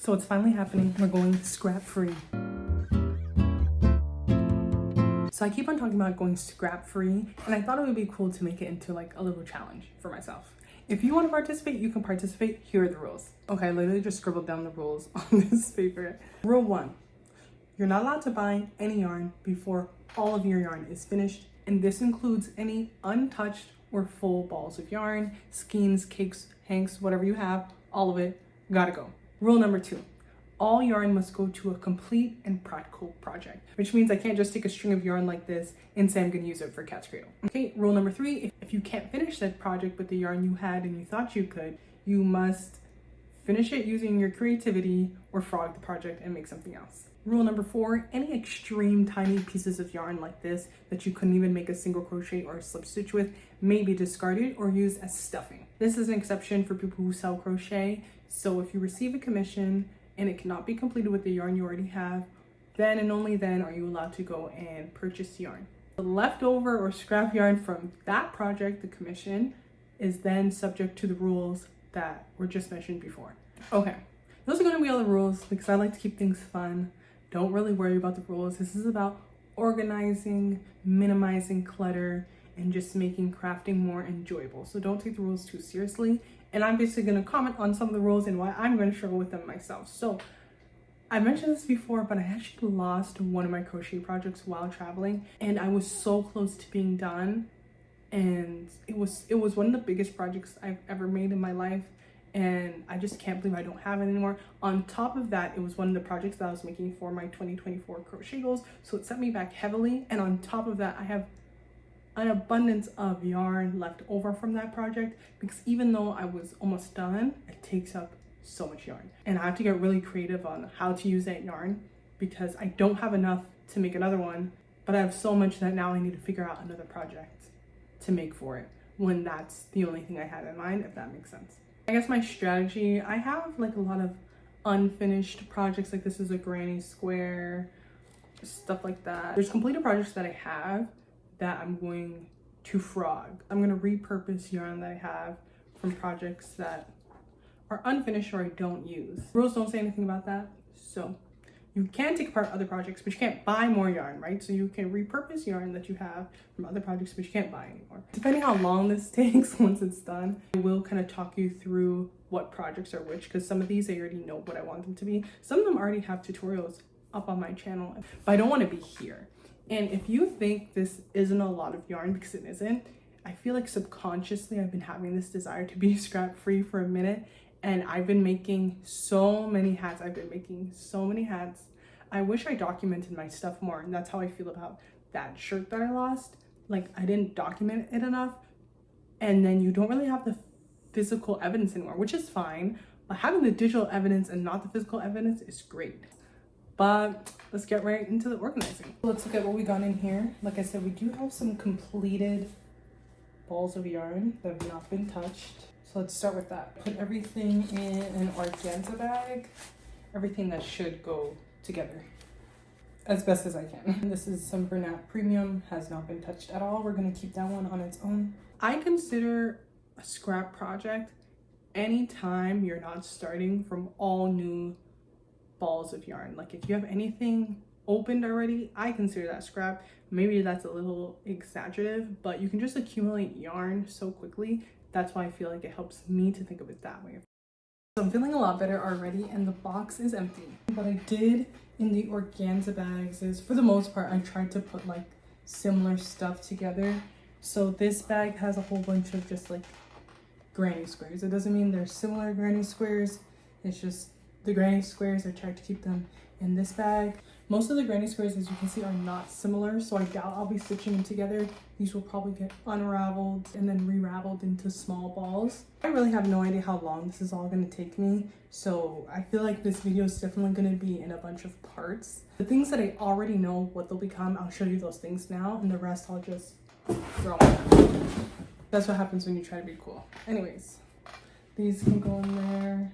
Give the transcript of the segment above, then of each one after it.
So it's finally happening. We're going scrap free. So I keep on talking about going scrap free, and I thought it would be cool to make it into like a little challenge for myself. If you want to participate, you can participate. Here are the rules. Okay, I literally just scribbled down the rules on this paper. Rule 1, you're not allowed to buy any yarn before all of your yarn is finished, and this includes any untouched or full balls of yarn, skeins, cakes, hanks, whatever you have, all of it, gotta go. Rule number 2, all yarn must go to a complete and practical project, which means I can't just take a string of yarn like this and say I'm gonna use it for Cat's Cradle. Okay, rule number 3, if you can't finish that project with the yarn you had and you thought you could, you must finish it using your creativity or frog the project and make something else. Rule number 4, any extreme tiny pieces of yarn like this that you couldn't even make a single crochet or a slip stitch with may be discarded or used as stuffing. This is an exception for people who sell crochet, so if you receive a commission and it cannot be completed with the yarn you already have, then and only then are you allowed to go and purchase yarn. The leftover or scrap yarn from that project, the commission, is then subject to the rules that were just mentioned before. Okay, those are going to be all the rules because I like to keep things fun. Don't really worry about the rules. This is about organizing, minimizing clutter, and just making crafting more enjoyable. So don't take the rules too seriously. And I'm basically going to comment on some of the rules and why I'm going to struggle with them myself. So I mentioned this before, but I actually lost one of my crochet projects while traveling, and I was so close to being done. And it was one of the biggest projects I've ever made in my life, and I just can't believe I don't have it anymore. On top of that, it was one of the projects that I was making for my 2024 crochet goals, so it set me back heavily. And on top of that, I have an abundance of yarn left over from that project because even though I was almost done, it takes up so much yarn, and I have to get really creative on how to use that yarn because I don't have enough to make another one, but I have so much that now I need to figure out another project to make for it when that's the only thing I had in mind, if that makes sense. I guess my strategy, I have like a lot of unfinished projects, like this is a granny square, stuff like that. There's completed projects that I have that I'm going to frog. I'm going to repurpose yarn that I have from projects that are unfinished or I don't use. Rules don't say anything about that. So you can take apart other projects, but you can't buy more yarn, right? So you can repurpose yarn that you have from other projects, but you can't buy anymore. Depending how long this takes once it's done, I will kind of talk you through what projects are which, because some of these I already know what I want them to be. Some of them already have tutorials up on my channel, but I don't want to be here. And if you think this isn't a lot of yarn, because it isn't, I feel like subconsciously I've been having this desire to be scrap free for a minute. And I've been making so many hats. I wish I documented my stuff more, and that's how I feel about that shirt that I lost. Like, I didn't document it enough, and then you don't really have the physical evidence anymore, which is fine, but having the digital evidence and not the physical evidence is great. But let's get right into the organizing. Let's look at what we got in here. Like I said, we do have some completed balls of yarn that have not been touched. So let's start with that. Put everything in an organza bag, everything that should go together as best as I can. This is some Bernat Premium, has not been touched at all. We're gonna keep that one on its own. I consider a scrap project anytime you're not starting from all new balls of yarn. Like if you have anything opened already, I consider that scrap. Maybe that's a little exaggerative, but you can just accumulate yarn so quickly. That's why I feel like it helps me to think of it that way. So I'm feeling a lot better already, and the box is empty. What I did in the organza bags is, for the most part, I tried to put like similar stuff together. So this bag has a whole bunch of just like granny squares. It doesn't mean they're similar granny squares. It's just the granny squares. I tried to keep them in this bag. Most of the granny squares, as you can see, are not similar, so I doubt I'll be stitching them together. These will probably get unraveled and then re-raveled into small balls. I really have no idea how long this is all going to take me, so I feel like this video is definitely going to be in a bunch of parts. The things that I already know what they'll become, I'll show you those things now, and the rest I'll just throw in. That's what happens when you try to be cool. Anyways, these can go in there.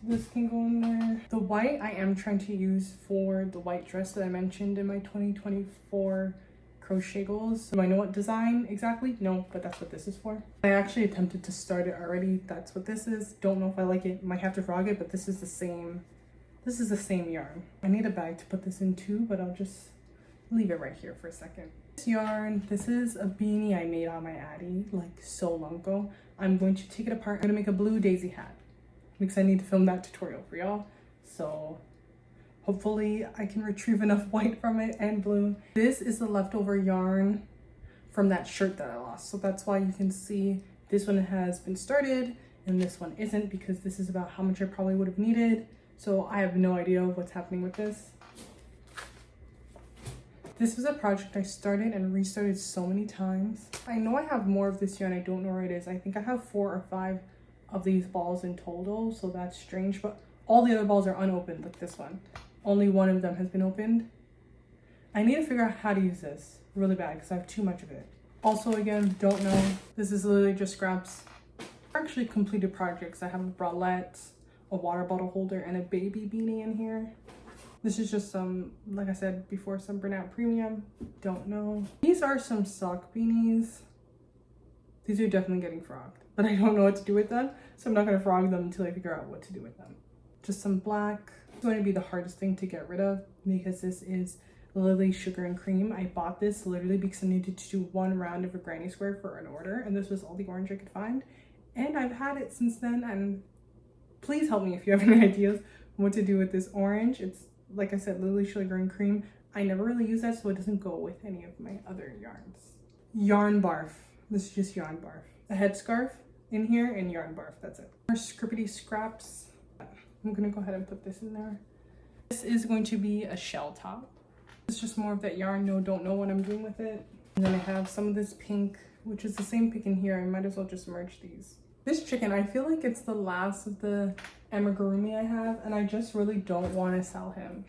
This can go in there. The white I am trying to use for the white dress that I mentioned in my 2024 crochet goals. Do I know what design exactly? No, but that's what this is for. I actually attempted to start it already. That's what this is. Don't know if I like it. Might have to frog it, but this is the same This is the same yarn. I need a bag to put this in too, but I'll just leave it right here for a second. This yarn, this is a beanie I made on my Addy like so long ago. I'm going to take it apart. I'm gonna make a blue daisy hat because I need to film that tutorial for y'all. So hopefully I can retrieve enough white from it and blue. This is the leftover yarn from that shirt that I lost. So that's why you can see this one has been started and this one isn't, because this is about how much I probably would have needed. So I have no idea what's happening with this. This was a project I started and restarted so many times. I know I have more of this yarn. I don't know where it is. I think I have 4 or 5 of these balls in total, so that's strange. But all the other balls are unopened, like this one. Only one of them has been opened. I need to figure out how to use this really bad because I have too much of it. Also, again, don't know. This is literally just scraps. Actually completed projects. I have a bralette, a water bottle holder, and a baby beanie in here. This is just some, like I said before, some Bernat Premium. Don't know. These are some sock beanies. These are definitely getting frogged, but I don't know what to do with them. So I'm not gonna frog them until I figure out what to do with them. Just some black. It's going to be the hardest thing to get rid of because this is Lily Sugar and Cream. I bought this literally because I needed to do 1 round of a granny square for an order, and this was all the orange I could find. And I've had it since then, and please help me if you have any ideas what to do with this orange. It's, like I said, Lily Sugar and Cream. I never really use that, so it doesn't go with any of my other yarns. Yarn barf. This is just yarn barf. A headscarf in here and yarn barf, that's it. More scrippity scraps. I'm gonna go ahead and put this in there. This is going to be a shell top. It's just more of that yarn. No, don't know what I'm doing with it. And then I have some of this pink, which is the same pink in here. I might as well just merge these. This chicken, I feel like it's the last of the amigurumi I have, and I just really don't want to sell him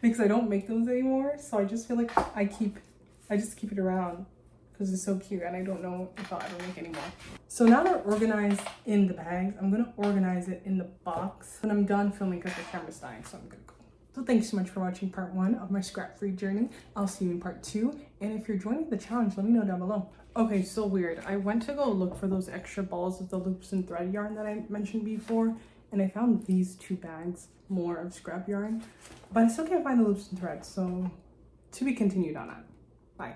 because I don't make those anymore. So I just feel like I just keep it around because it's so cute, and I don't know if I'll ever make any more. So now they're organized in the bags, I'm gonna organize it in the box when I'm done filming because the camera's dying, so I'm gonna go. So thanks so much for watching part 1 of my scrap-free journey. I'll see you in part 2, and if you're joining the challenge, let me know down below. Okay, so weird. I went to go look for those extra balls of the loops and thread yarn that I mentioned before, and I found these 2 bags more of scrap yarn, but I still can't find the loops and threads, so to be continued on that. Bye.